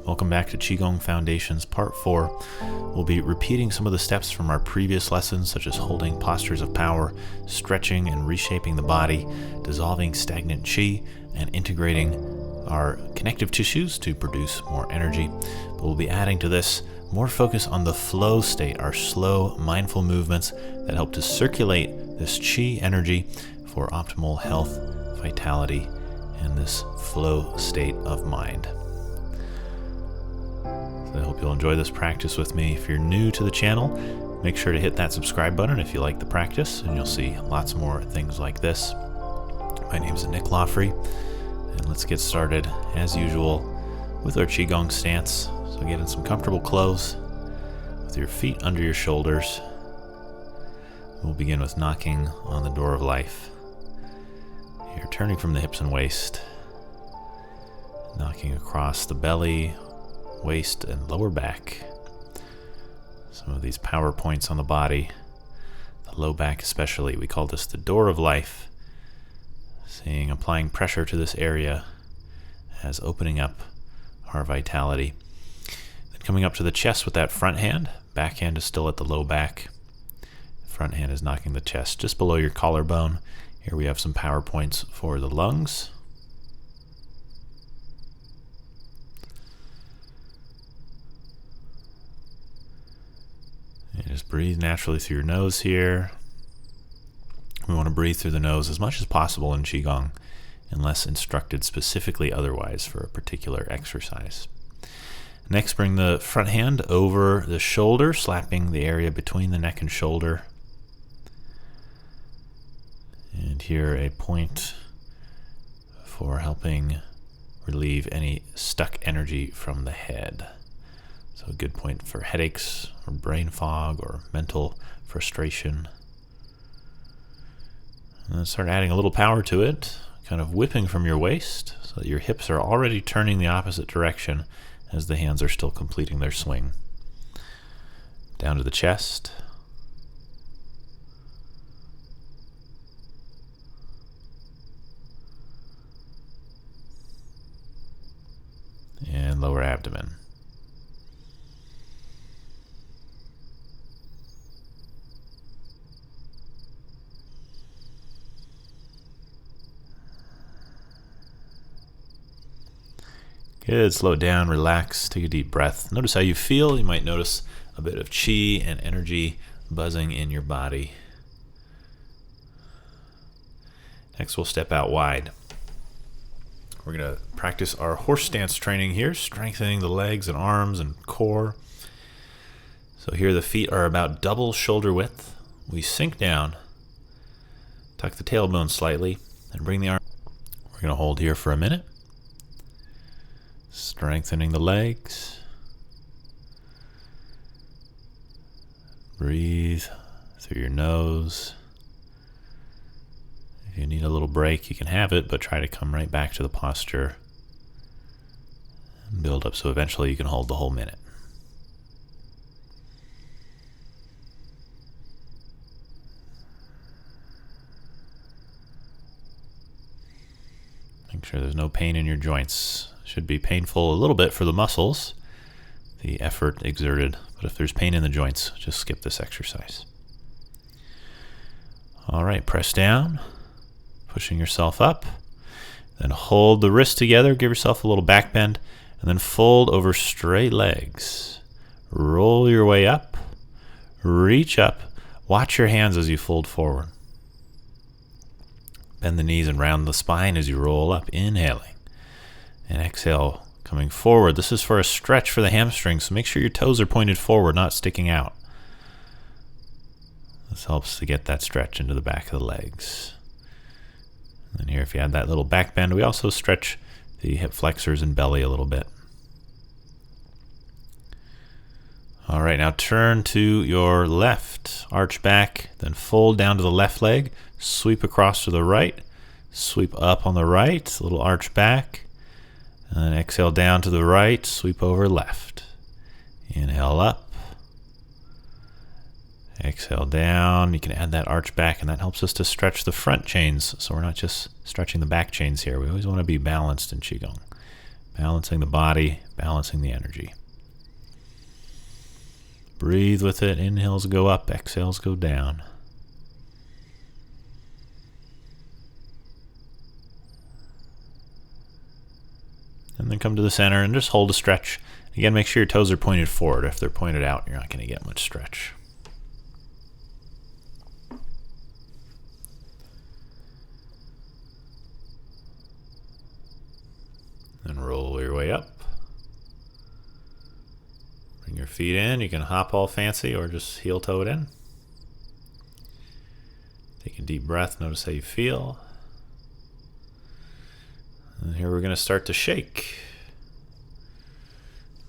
Welcome back to Qigong Foundations Part 4. We'll be repeating some of the steps from our previous lessons, such as holding postures of power, stretching and reshaping the body, dissolving stagnant qi, and integrating our connective tissues to produce more energy. But we'll be adding to this more focus on the flow state, our slow, mindful movements that help to circulate this qi energy for optimal health, vitality, and this flow state of mind. I hope you'll enjoy this practice with me. If you're new to the channel, make sure to hit that subscribe button if you like the practice, and you'll see lots more things like this. My name is Nick Lawfrey, and let's get started as usual with our Qigong stance. So get in some comfortable clothes with your feet under your shoulders. We'll begin with knocking on the door of life. You're turning from the hips and waist, knocking across the belly, waist, and lower back. Some of these power points on the body, the low back especially, we call this the door of life. Applying pressure to this area as opening up our vitality. Then coming up to the chest with that front hand. Back hand is still at the low back. Front hand is knocking the chest just below your collarbone. Here we have some power points for the lungs. And just breathe naturally through your nose here. We want to breathe through the nose as much as possible in Qigong, unless instructed specifically otherwise for a particular exercise. Next, bring the front hand over the shoulder, slapping the area between the neck and shoulder. And here a point for helping relieve any stuck energy from the head. So a good point for headaches or brain fog or mental frustration. And then start adding a little power to it, kind of whipping from your waist so that your hips are already turning the opposite direction as the hands are still completing their swing. Down to the chest. And lower abdomen. Good. Slow it down, relax, take a deep breath. Notice how you feel. You might notice a bit of qi and energy buzzing in your body. Next, we'll step out wide. We're going to practice our horse stance training here, strengthening the legs and arms and core. So here the feet are about double shoulder width. We sink down, tuck the tailbone slightly, and bring the arm. We're going to hold here for a minute. Strengthening the legs. Breathe through your nose. If you need a little break, you can have it, but try to come right back to the posture and build up so eventually you can hold the whole minute. Make sure there's no pain in your joints. Should be painful a little bit for the muscles, the effort exerted, but if there's pain in the joints, just skip this exercise. All right, press down, pushing yourself up, then hold the wrists together, give yourself a little back bend, and then fold over straight legs. Roll your way up, reach up, watch your hands as you fold forward. Bend the knees and round the spine as you roll up, inhaling. And exhale, coming forward. This is for a stretch for the hamstrings, so make sure your toes are pointed forward, not sticking out. This helps to get that stretch into the back of the legs. And then here, if you add that little back bend, we also stretch the hip flexors and belly a little bit. All right, now turn to your left. Arch back, then fold down to the left leg. Sweep across to the right. Sweep up on the right, a little arch back. And then exhale down to the right, sweep over left. Inhale up. Exhale down. You can add that arch back, and that helps us to stretch the front chains. So we're not just stretching the back chains here. We always want to be balanced in Qigong. Balancing the body, balancing the energy. Breathe with it. Inhales go up, exhales go down. And then come to the center and just hold a stretch. Again, make sure your toes are pointed forward. If they're pointed out, you're not going to get much stretch. Then roll your way up. Bring your feet in. You can hop all fancy or just heel toe it in. Take a deep breath. Notice how you feel. And here we're going to start to shake.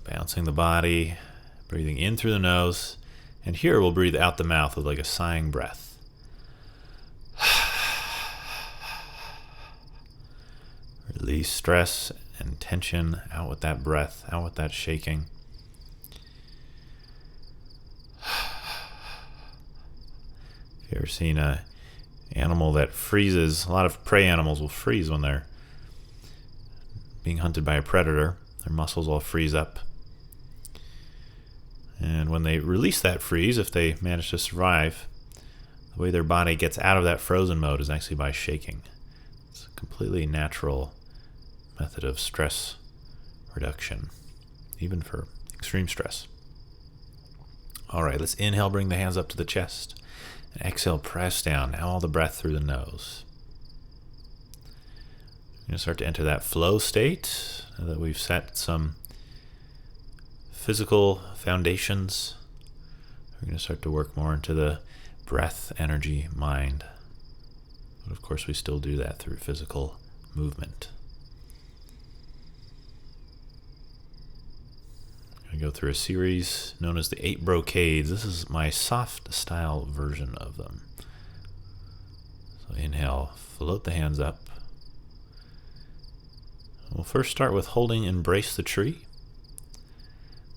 Bouncing the body, breathing in through the nose. And here we'll breathe out the mouth with like a sighing breath. Release stress and tension out with that breath, out with that shaking. If you've ever seen an animal that freezes, a lot of prey animals will freeze when they're being hunted by a predator. Their muscles all freeze up. And when they release that freeze, if they manage to survive, the way their body gets out of that frozen mode is actually by shaking. It's a completely natural method of stress reduction, even for extreme stress. All right, let's inhale, bring the hands up to the chest. And exhale, press down. Now all the breath through the nose. We're going to start to enter that flow state now that we've set some physical foundations. We're going to start to work more into the breath, energy, mind. But of course, we still do that through physical movement. I'm going to go through a series known as the 8 brocades. This is my soft style version of them. So inhale, float the hands up. We'll first start with holding Embrace the Tree.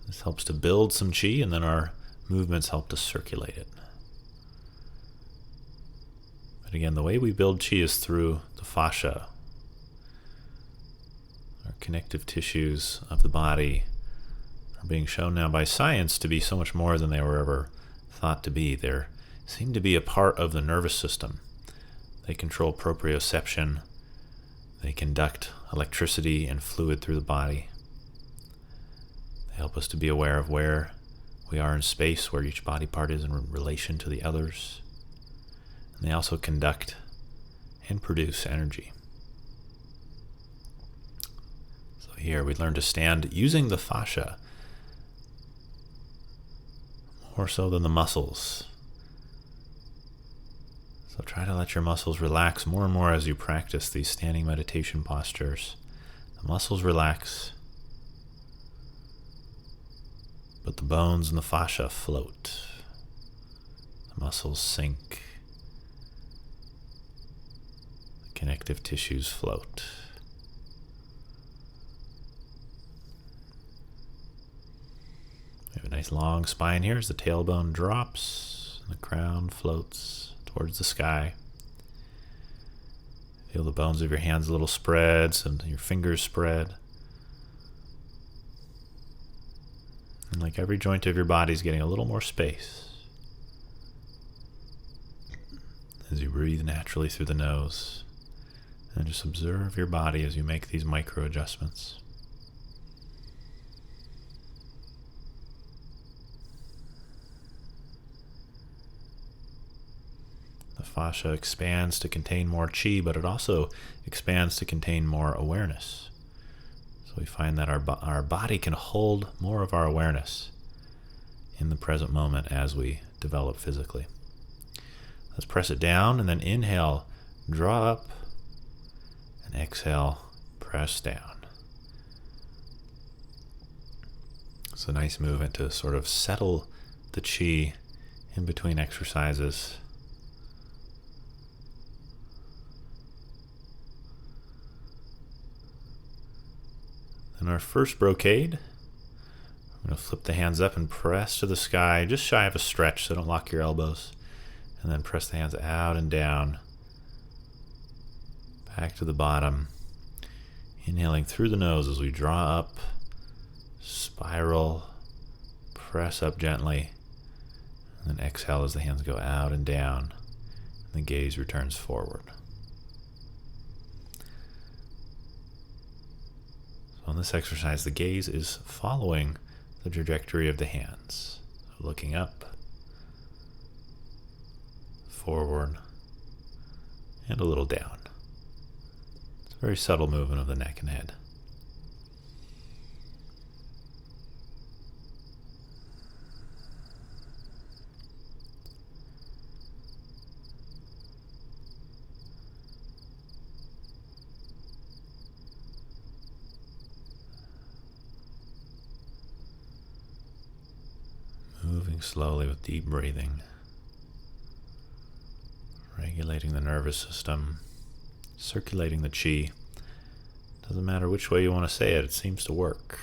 This helps to build some chi, and then our movements help to circulate it. But again, the way we build chi is through the fascia. Our connective tissues of the body are being shown now by science to be so much more than they were ever thought to be. They seem to be a part of the nervous system. They control proprioception. They conduct electricity and fluid through the body. They help us to be aware of where we are in space, where each body part is in relation to the others. And they also conduct and produce energy. So here we learn to stand using the fascia more so than the muscles. So try to let your muscles relax more and more as you practice these standing meditation postures. The muscles relax, but the bones and the fascia float. The muscles sink. The connective tissues float. We have a nice long spine here as the tailbone drops and the crown floats towards the sky. Feel the bones of your hands a little spread, and your fingers spread. And like every joint of your body is getting a little more space. As you breathe naturally through the nose. And just observe your body as you make these micro adjustments. The fascia expands to contain more chi, but it also expands to contain more awareness. So we find that our body can hold more of our awareness in the present moment as we develop physically. Let's press it down and then inhale, draw up, and exhale, press down. It's a nice movement to sort of settle the chi in between exercises. In our first brocade, I'm going to flip the hands up and press to the sky, just shy of a stretch, so don't lock your elbows. And then press the hands out and down, back to the bottom. Inhaling through the nose as we draw up spiral, press up gently, and then exhale as the hands go out and down, and the gaze returns forward. So in this exercise, the gaze is following the trajectory of the hands. So looking up, forward, and a little down. It's a very subtle movement of the neck and head. Moving slowly with deep breathing, regulating the nervous system, circulating the chi. Doesn't matter which way you want to say it, it seems to work.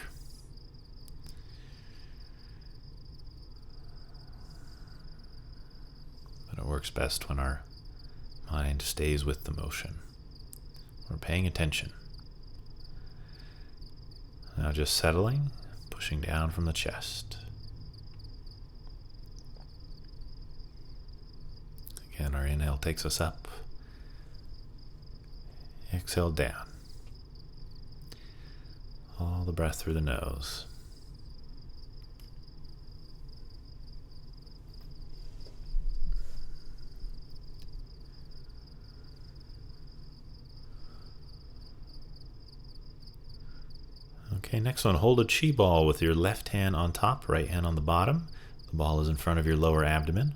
But it works best when our mind stays with the motion. We're paying attention. Now just settling, pushing down from the chest. Again, our inhale takes us up. Exhale down. All the breath through the nose. Okay, next one, hold a chi ball with your left hand on top, right hand on the bottom. The ball is in front of your lower abdomen.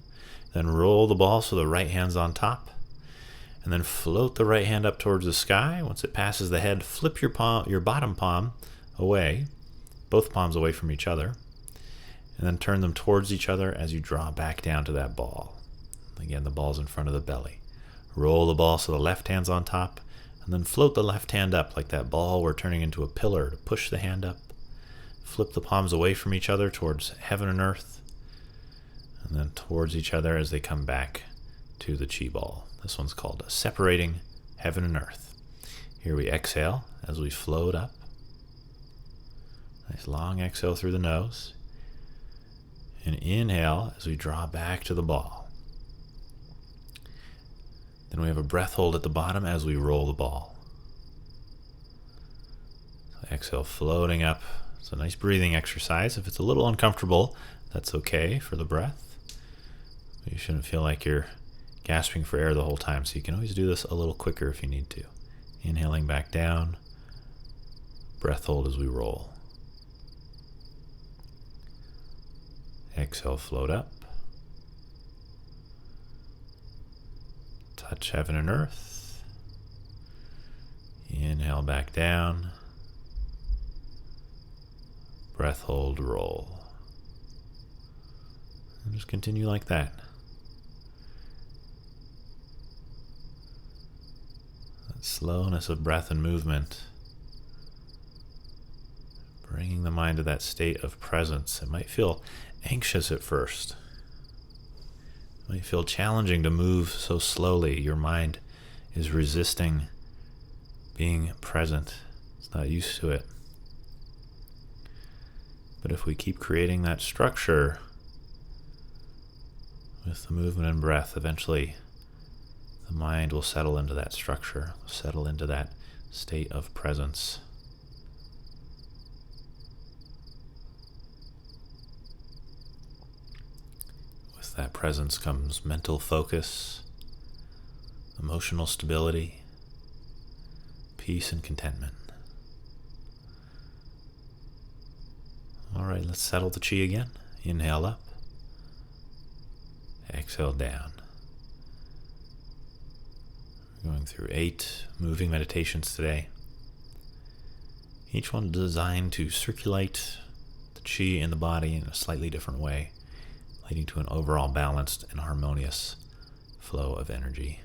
Then roll the ball so the right hand's on top. And then float the right hand up towards the sky. Once it passes the head, flip your bottom palm away, both palms away from each other. And then turn them towards each other as you draw back down to that ball. Again, the ball's in front of the belly. Roll the ball so the left hand's on top. And then float the left hand up like that ball we're turning into a pillar to push the hand up. Flip the palms away from each other towards heaven and earth. And then towards each other as they come back to the chi ball. This one's called separating heaven and earth. Here we exhale as we float up. Nice long exhale through the nose. And inhale as we draw back to the ball. Then we have a breath hold at the bottom as we roll the ball. So exhale, floating up. It's a nice breathing exercise. If it's a little uncomfortable, that's okay for the breath. You shouldn't feel like you're gasping for air the whole time, so you can always do this a little quicker if you need to. Inhaling back down, breath hold as we roll. Exhale, float up. Touch heaven and earth. Inhale back down. Breath hold, roll. And just continue like that. That slowness of breath and movement, bringing the mind to that state of presence. It might feel anxious at first. It might feel challenging to move so slowly. Your mind is resisting being present. It's not used to it. But if we keep creating that structure with the movement and breath, eventually the mind will settle into that structure, settle into that state of presence. With that presence comes mental focus, emotional stability, peace and contentment. All right, let's settle the chi again. Inhale up. Exhale down. We're going through 8 moving meditations today. Each one designed to circulate the chi in the body in a slightly different way, leading to an overall balanced and harmonious flow of energy.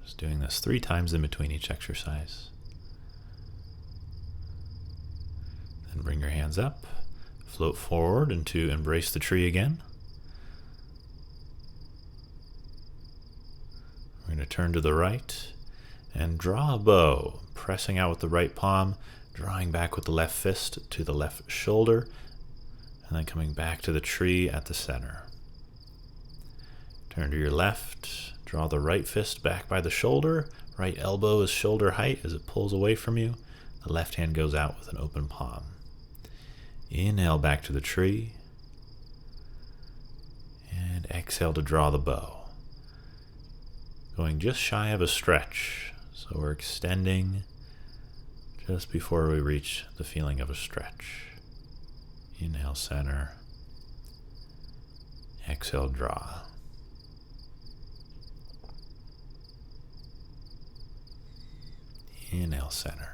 Just doing this 3 times in between each exercise. Then bring your hands up, float forward into embrace the tree again. We're going to to turn to the right and draw a bow, pressing out with the right palm, drawing back with the left fist to the left shoulder, and then coming back to the tree at the center. Turn to your left, draw the right fist back by the shoulder, right elbow is shoulder height as it pulls away from you. The left hand goes out with an open palm. Inhale back to the tree, and exhale to draw the bow. Going just shy of a stretch, so we're extending just before we reach the feeling of a stretch. Inhale, center. Exhale, draw. Inhale, center.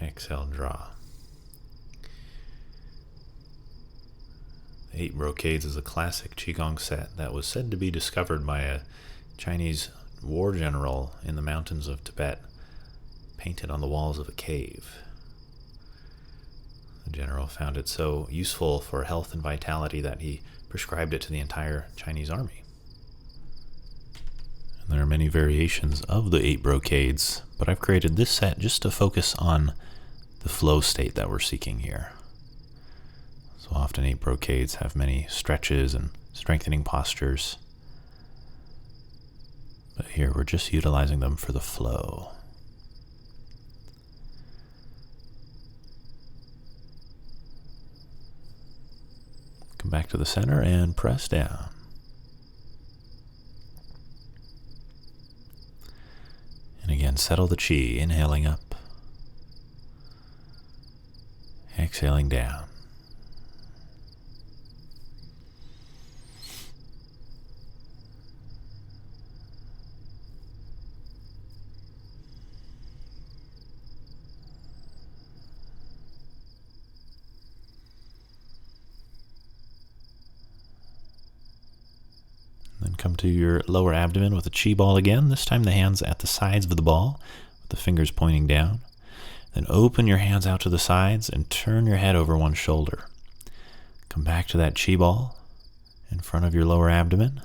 Exhale, draw. The 8 brocades is a classic Qigong set that was said to be discovered by a Chinese war general in the mountains of Tibet, painted on the walls of a cave. The general found it so useful for health and vitality that he prescribed it to the entire Chinese army. And there are many variations of the 8 brocades, but I've created this set just to focus on the flow state that we're seeking here. So often 8 brocades have many stretches and strengthening postures, but here we're just utilizing them for the flow. Come back to the center and press down. And again, settle the chi, inhaling up, exhaling down. Then come to your lower abdomen with a chi ball again, this time the hands at the sides of the ball, with the fingers pointing down. Then open your hands out to the sides and turn your head over one shoulder. Come back to that chi ball in front of your lower abdomen,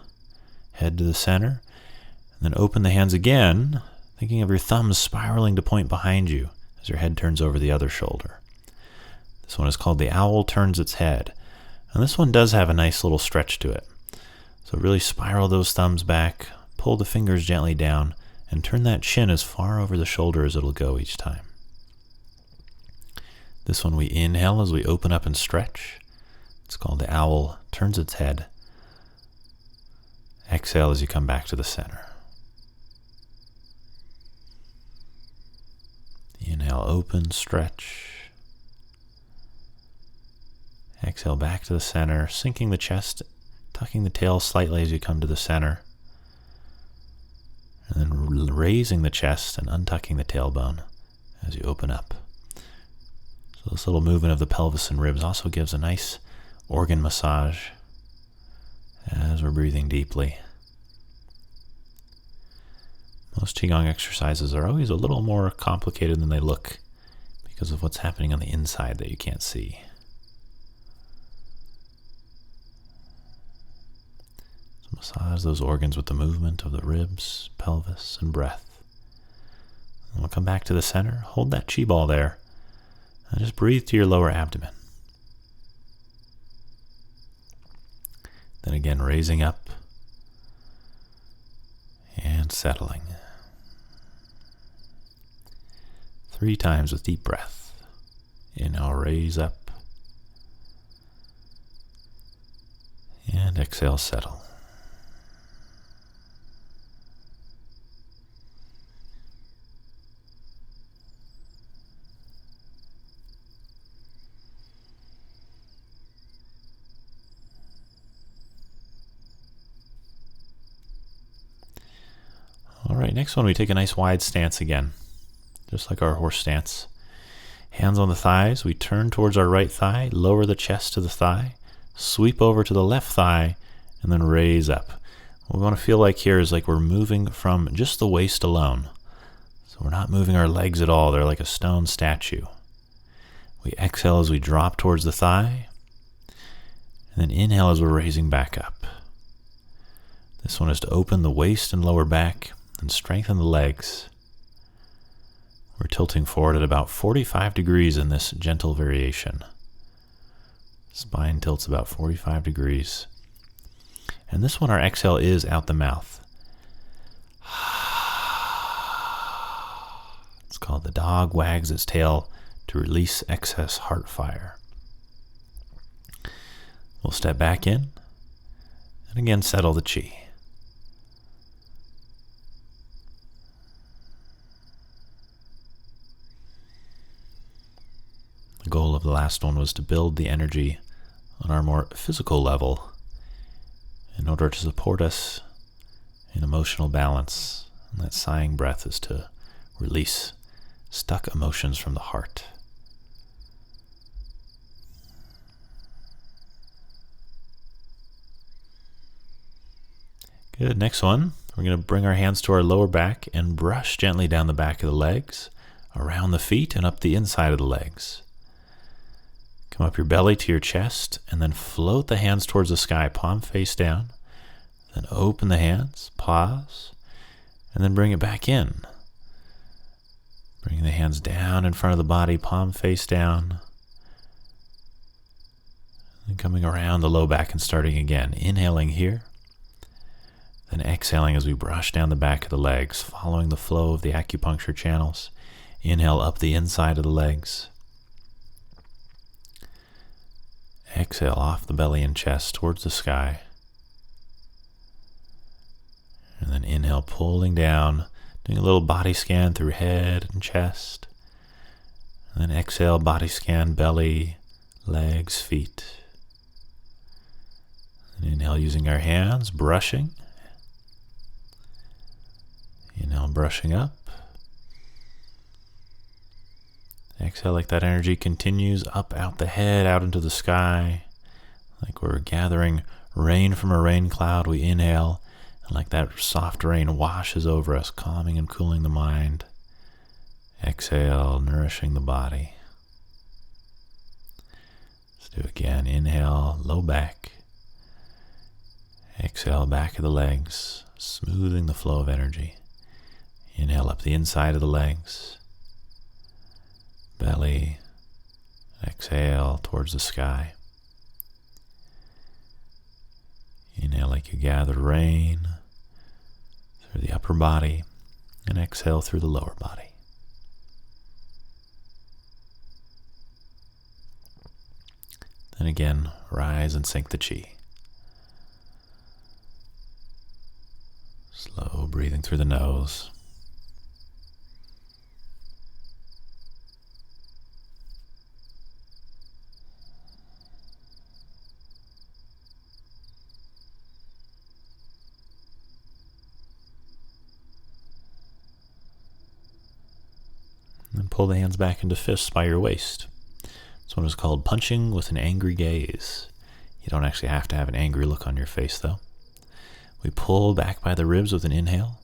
head to the center, and then open the hands again, thinking of your thumbs spiraling to point behind you as your head turns over the other shoulder. This one is called the owl turns its head, and this one does have a nice little stretch to it. So really spiral those thumbs back, pull the fingers gently down, and turn that chin as far over the shoulder as it'll go each time. This one we inhale as we open up and stretch. It's called the owl turns its head. Exhale as you come back to the center. Inhale, open, stretch. Exhale back to the center, sinking the chest, tucking the tail slightly as you come to the center. And then raising the chest and untucking the tailbone as you open up. So this little movement of the pelvis and ribs also gives a nice organ massage as we're breathing deeply. Most Qigong exercises are always a little more complicated than they look because of what's happening on the inside that you can't see. So massage those organs with the movement of the ribs, pelvis, and breath. And we'll come back to the center, hold that chi ball there, and just breathe to your lower abdomen. Then again, raising up and settling. 3 times with deep breath. Inhale, raise up. And exhale, settle. All right, next one we take a nice wide stance again, just like our horse stance. Hands on the thighs, we turn towards our right thigh, lower the chest to the thigh, sweep over to the left thigh, and then raise up. What we want to feel like here is like we're moving from just the waist alone. So we're not moving our legs at all, they're like a stone statue. We exhale as we drop towards the thigh, and then inhale as we're raising back up. This one is to open the waist and lower back and strengthen the legs. We're tilting forward at about 45 degrees in this gentle variation. Spine tilts about 45 degrees. And this one, our exhale is out the mouth. It's called the dog wags its tail to release excess heart fire. We'll step back in and again settle the chi. The goal of the last one was to build the energy on our more physical level in order to support us in emotional balance. And that sighing breath is to release stuck emotions from the heart. Good. Next one, we're going to bring our hands to our lower back and brush gently down the back of the legs, around the feet, and up the inside of the legs. Come up your belly to your chest, and then float the hands towards the sky, palm face down. Then open the hands, pause, and then bring it back in. Bring the hands down in front of the body, palm face down. And coming around the low back and starting again. Inhaling here. Then exhaling as we brush down the back of the legs, following the flow of the acupuncture channels. Inhale up the inside of the legs. Exhale off the belly and chest towards the sky. And then inhale, pulling down, doing a little body scan through head and chest. And then exhale, body scan, belly, legs, feet. And inhale using our hands, brushing. Inhale, brushing up. Exhale like that energy continues up out the head, out into the sky. Like we're gathering rain from a rain cloud, we inhale. And like that soft rain washes over us, calming and cooling the mind. Exhale, nourishing the body. Let's do it again. Inhale, low back. Exhale, back of the legs, smoothing the flow of energy. Inhale up the inside of the legs. Belly. Exhale towards the sky. Inhale like you gather rain through the upper body, and exhale through the lower body. Then again, rise and sink the chi. Slow breathing through the nose. And pull the hands back into fists by your waist. This one is called punching with an angry gaze. You don't actually have to have an angry look on your face, though. We pull back by the ribs with an inhale.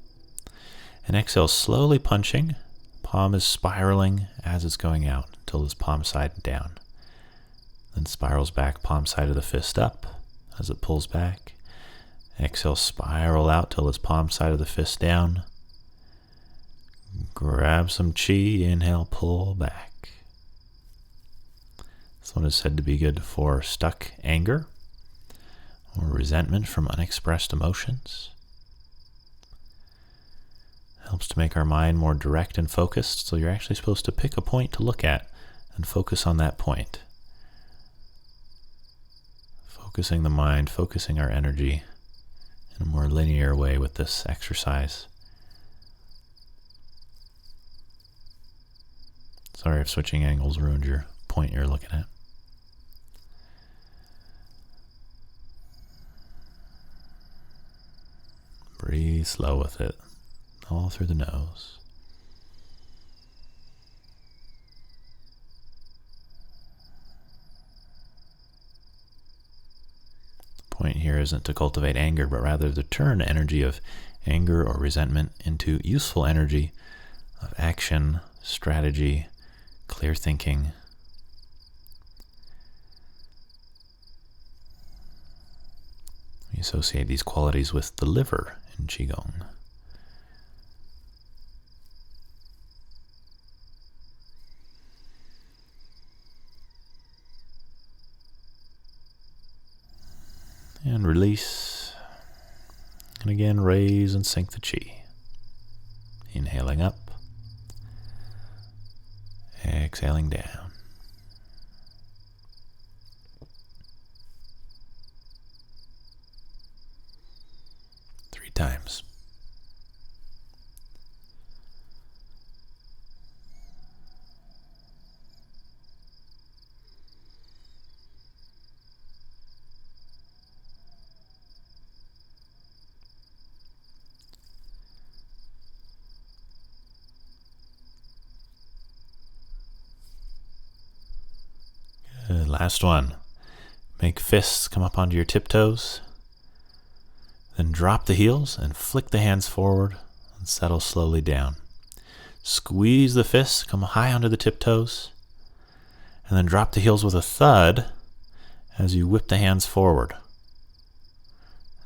And exhale, slowly punching. Palm is spiraling as it's going out until it's palm side down. Then spirals back, palm side of the fist up as it pulls back. Exhale, spiral out till it's palm side of the fist down. Grab some chi, inhale, pull back. This one is said to be good for stuck anger or resentment from unexpressed emotions. Helps to make our mind more direct and focused, so you're actually supposed to pick a point to look at and focus on that point. Focusing the mind, focusing our energy in a more linear way with this exercise. Sorry if switching angles ruined your point you're looking at. Breathe slow with it, all through the nose. The point here isn't to cultivate anger, but rather to turn energy of anger or resentment into useful energy of action, strategy, clear thinking. We associate these qualities with the liver in Qigong. And release. And again, raise and sink the Qi. Inhaling up. Exhaling down. Three times. Good. Last one. Make fists come up onto your tiptoes. Then drop the heels and flick the hands forward and settle slowly down. Squeeze the fists, come high onto the tiptoes, and then drop the heels with a thud as you whip the hands forward.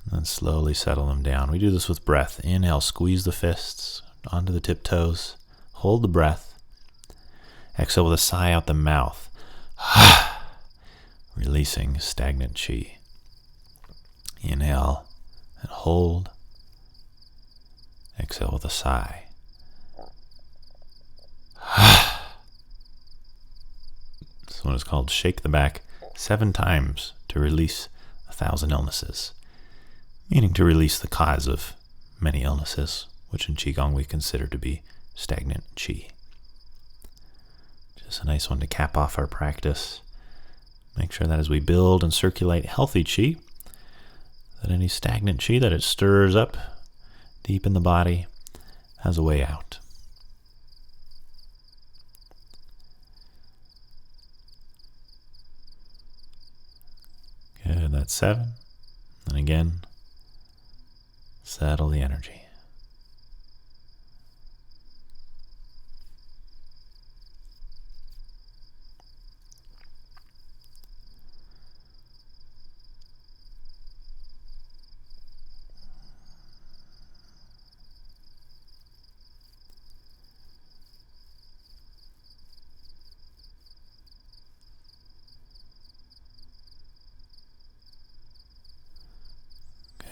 And then slowly settle them down. We do this with breath. Inhale, squeeze the fists onto the tiptoes. Hold the breath. Exhale with a sigh out the mouth. Releasing stagnant Qi. Inhale and hold. Exhale with a sigh. This one is called Shake the Back 7 times to release 1,000 illnesses, meaning to release the cause of many illnesses, which in Qigong we consider to be stagnant Qi. Just a nice one to cap off our practice. Make sure that as we build and circulate healthy Qi, that any stagnant Qi that it stirs up deep in the body has a way out. Good, that's 7. And again, settle the energy.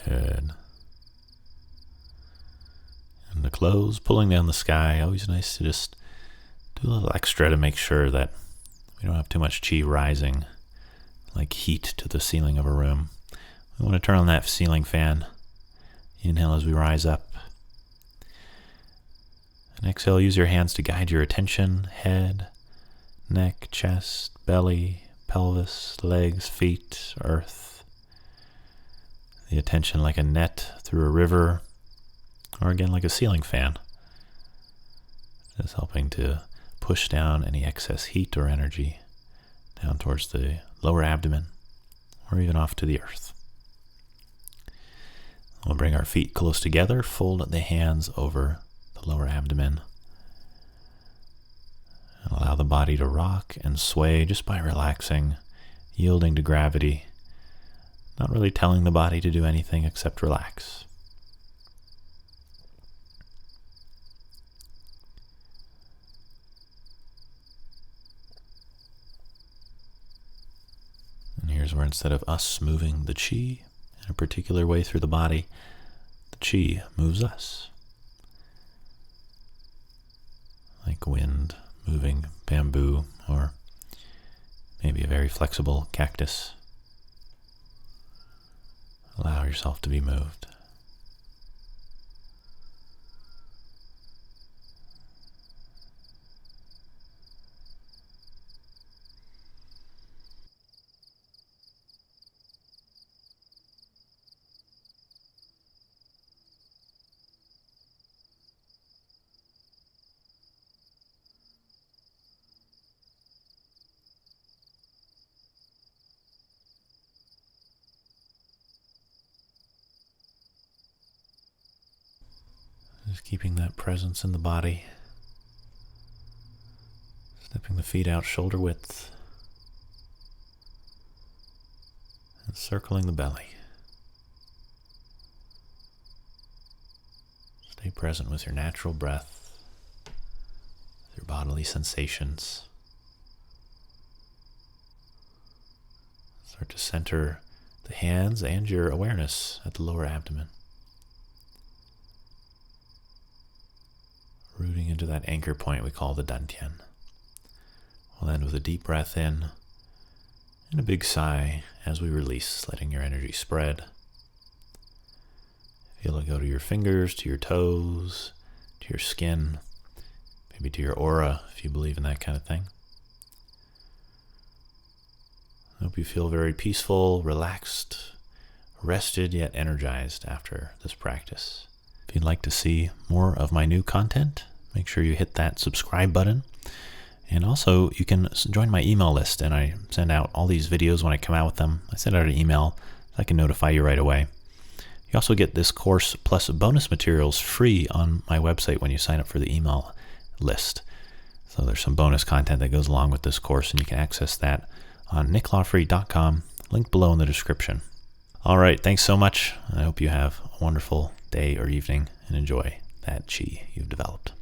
Good. And to close, pulling down the sky. Always nice to just do a little extra to make sure that we don't have too much Qi rising, like heat to the ceiling of a room. We want to turn on that ceiling fan. Inhale as we rise up. And exhale, use your hands to guide your attention, head, neck, chest, belly, pelvis, legs, feet, earth. The attention like a net through a river, or again like a ceiling fan. Just helping to push down any excess heat or energy down towards the lower abdomen, or even off to the earth. We'll bring our feet close together, fold the hands over the lower abdomen, and allow the body to rock and sway just by relaxing, yielding to gravity. Not really telling the body to do anything except relax. And here's where instead of us moving the Qi in a particular way through the body, the Qi moves us. Like wind moving bamboo, or maybe a very flexible cactus. Allow yourself to be moved. Just keeping that presence in the body. Stepping the feet out shoulder width. And circling the belly. Be present with your natural breath, your bodily sensations. Start to center the hands and your awareness at the lower abdomen. Rooting into that anchor point we call the dantian. We'll end with a deep breath in and a big sigh as we release, letting your energy spread. Feel it go to your fingers, to your toes, to your skin, maybe to your aura if you believe in that kind of thing. I hope you feel very peaceful, relaxed, rested, yet energized after this practice. If you'd like to see more of my new content, make sure you hit that subscribe button. And also, you can join my email list, and I send out all these videos when I come out with them. I send out an email so I can notify you right away. You also get this course plus bonus materials free on my website when you sign up for the email list. So there's some bonus content that goes along with this course, and you can access that on nicklawfree.com, link below in the description. All right, thanks so much. I hope you have a wonderful day or evening and enjoy that chi you've developed.